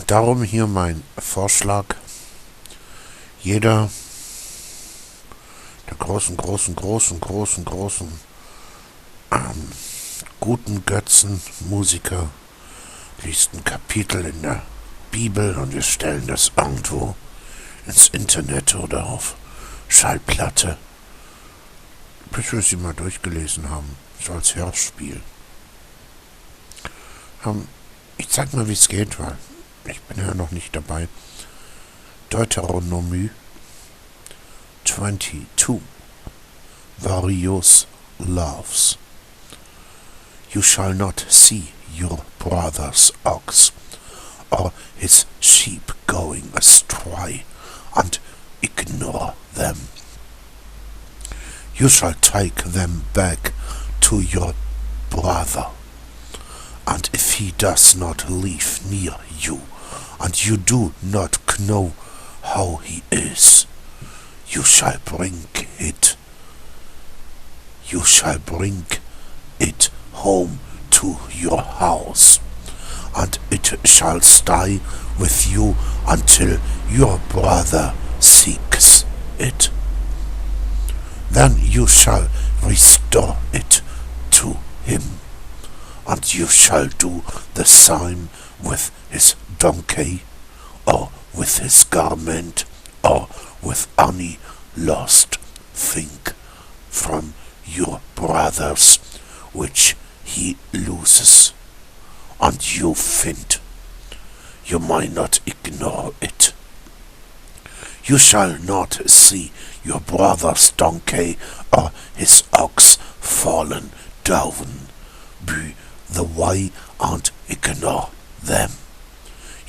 Darum hier mein Vorschlag. Jeder der großen guten Götzenmusiker liest ein Kapitel in der Bibel und wir stellen das irgendwo ins Internet oder auf Schallplatte, bis wir sie mal durchgelesen haben, so als Hörspiel. Ich zeig mal, wie es geht, weil ich bin ja noch nicht dabei. Deuteronomie 22. Various loves. You shall not see your brother's ox or his sheep going astray, and ignore them. You shall take them back to your brother, and if he does not live near you, and you do not know how he is, you shall bring it home to your house, and it shall stay with you until your brother seeks it. Then you shall restore it to him, and you shall do the same with his donkey, or with his garment, or with any lost thing from your brothers, which he loses, and you find. You may not ignore it. You shall not see your brother's donkey or his ox fallen down by the way and ignore them.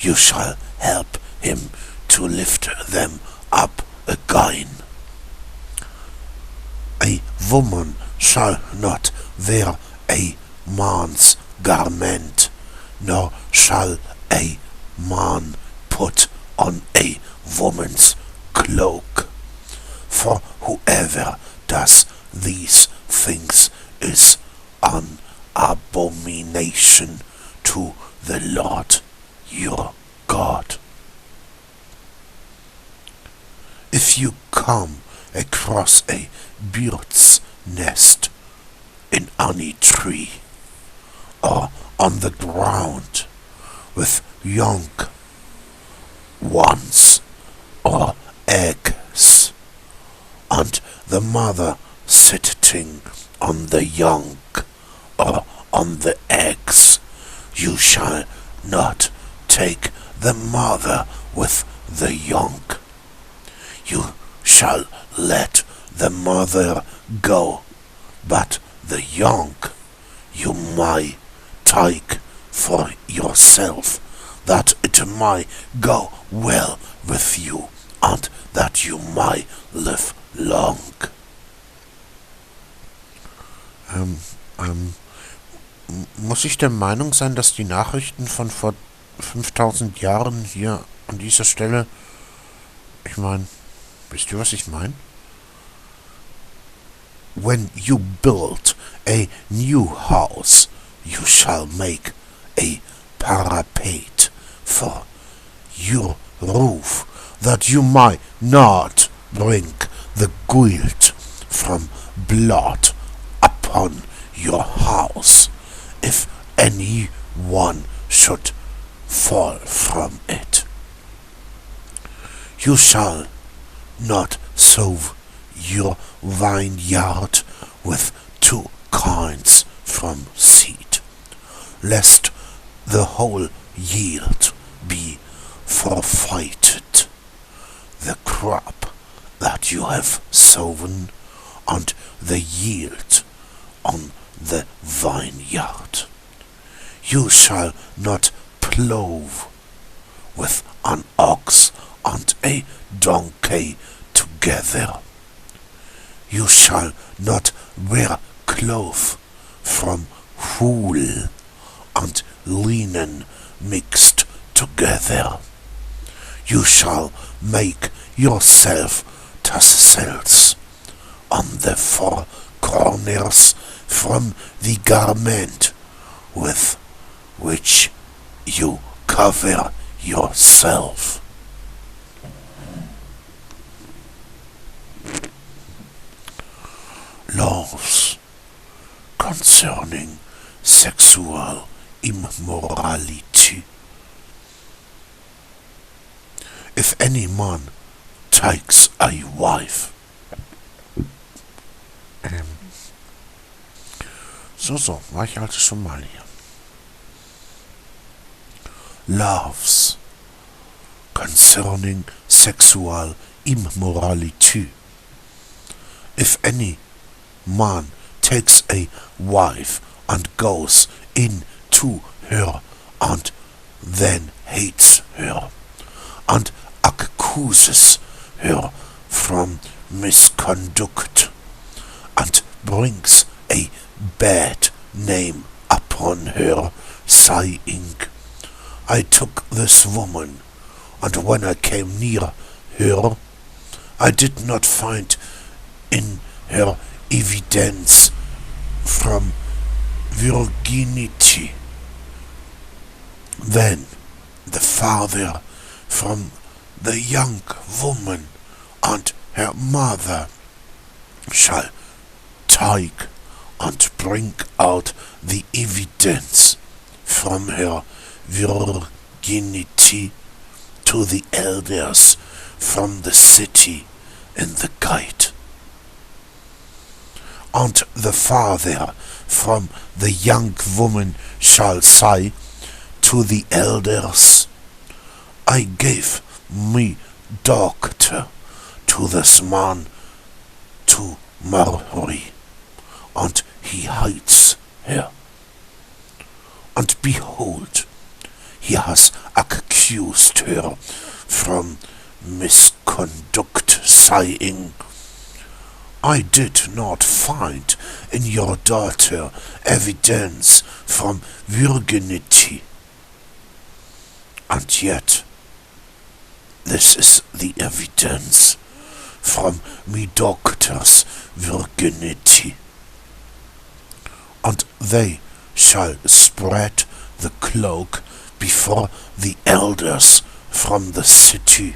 You shall help him to lift them up again. A woman shall not wear a man's garment, nor shall a man put on a woman's cloak. For whoever does these things is an abomination to the Lord your God. If you come across a bird's nest in any tree, or on the ground with young ones or eggs, and the mother sitting on the young or on the eggs, you shall not take the mother with the young. You shall let the mother go, but the young you may take for yourself, that it may go well with you, and that you may live long. Muss ich der Meinung sein, dass die Nachrichten von vor 5000 Jahren hier an dieser Stelle, ich meine, wisst ihr, was ich meine? When you build a new house, you shall make a parapet for your roof, that you may not bring the guilt from blood upon your house, if anyone should fall from it. You shall not sow your vineyard with two kinds from seed, lest the whole yield be forfeited. The crop that you have sown, and the yield on the vineyard. You shall not plough with an ox and a donkey together. You shall not wear cloth from wool and linen mixed together. You shall make yourself tassels on the four corners from the garment with which you cover yourself. Laws concerning sexual immorality. If any man takes a wife, so, war ich also schon mal hier. Laws concerning sexual immorality. If any man takes a wife and goes into her and then hates her and accuses her from misconduct and brings a bad name upon her, saying, I took this woman, and when I came near her, I did not find in her evidence from virginity. Then the father from the young woman and her mother shall take and bring out the evidence from her virginity to the elders from the city in the gate. And the father from the young woman shall say to the elders, I gave my daughter to this man to marry, and he hates her. And behold, he has accused her from misconduct, saying, I did not find in your daughter evidence from virginity. And yet, this is the evidence from me daughter's virginity. And they shall spread the cloak before the elders from the city.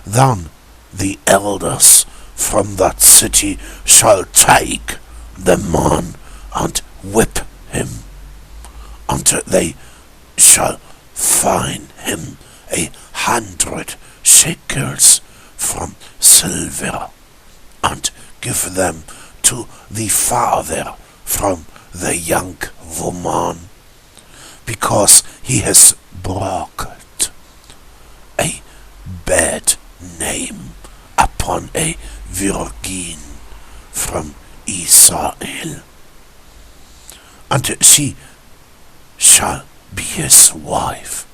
Then the elders from that city shall take the man and whip him, and they shall fine him 100 shekels from silver, and give them to the father from the young woman, because he has brought a bad name upon a virgin from Israel, and she shall be his wife.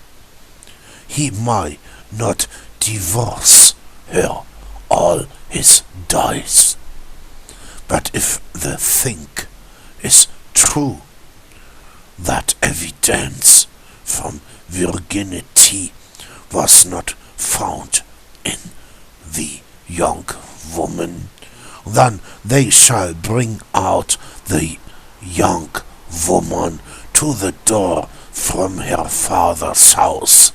He may not divorce her all his days. But if the thing is true, that evidence from virginity was not found in the young woman, then they shall bring out the young woman to the door from her father's house,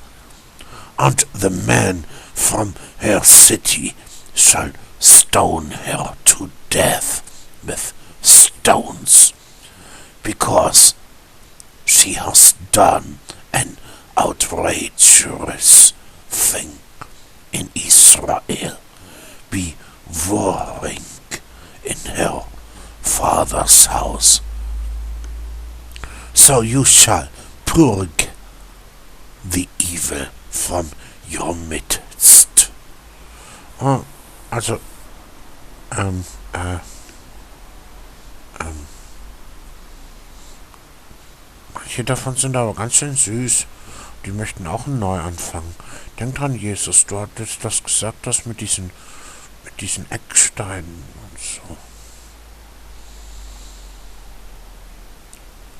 and the man from her city shall stone her to death with stones, because she has done an outrageous thing in Israel, be warring in her father's house. So you shall purge the evil from your midst. Manche davon sind aber ganz schön süß. Die möchten auch einen Neuanfang. Denk dran, Jesus, du hattest das gesagt, das mit diesen Ecksteinen und so.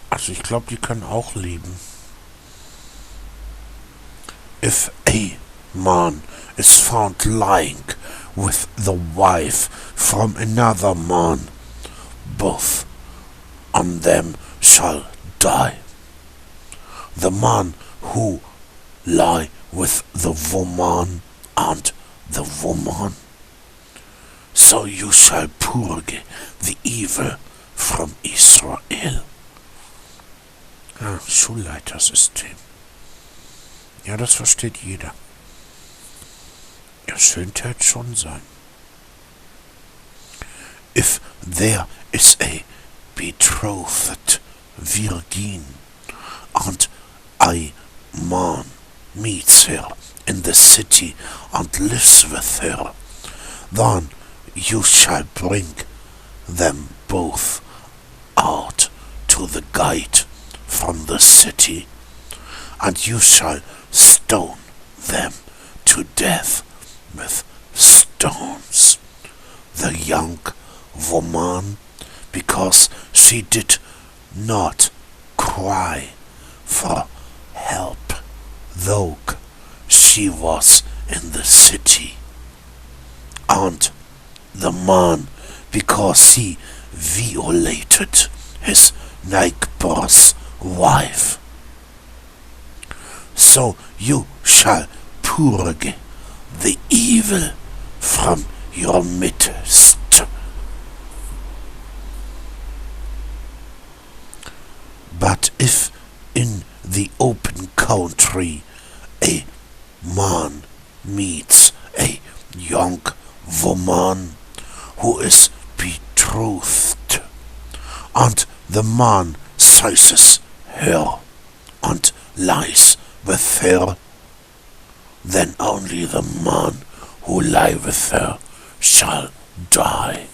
Also ich glaube, die können auch leben. If a man is found lying with the wife from another man, both on them shall die. The man who lie with the woman and the woman. So you shall purge the evil from Israel. Schulleitersystem. Ja, das versteht jeder. Ja, könnte halt schon sein. If there is a betrothed virgin and a man meets her in the city and lives with her, then you shall bring them both out to the gate from the city, and you shall stone them to death with stones. The young woman, because she did not cry for help, though she was in the city, and the man, because he violated his neighbor's wife. So you shall purge the evil from your midst. But if in the open country a man meets a young woman who is betrothed, and the man seizes her and lies with her, then only the man who lies with her shall die.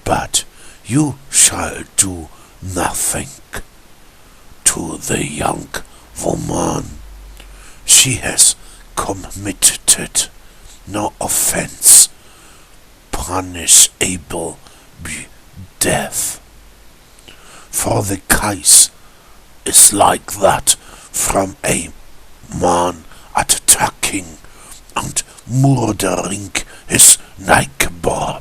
But you shall do nothing to the young woman. She has committed no offense punishable by death. For the case is like that from a man attacking and murdering his neighbor,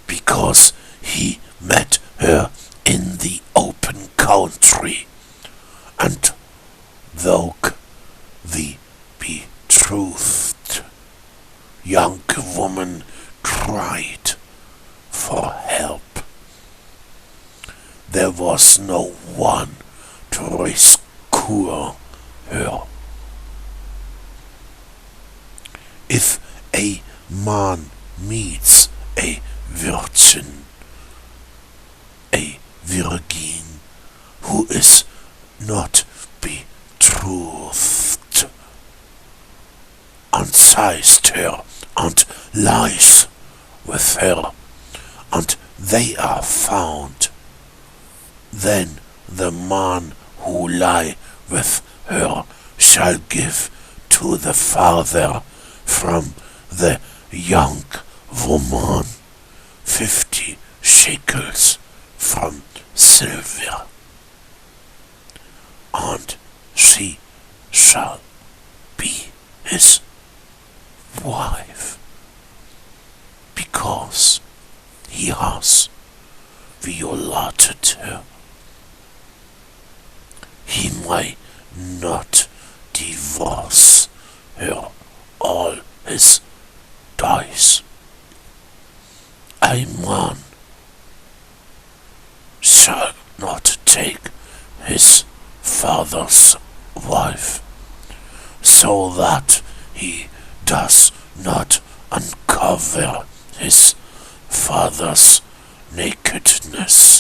because he met her in the open country, and though the betrothed young woman cried for help, there was no one to rescue her. If a man meets a virgin who is not betrothed, and seized her and lies with her, and they are found, then the man who lie with her shall give to the father from the young woman 50 shekels from silver, and she shall be his wife, because he has violated her. He may not divorce her all his days. A man shall not take his father's wife, so that he does not uncover his father's nakedness.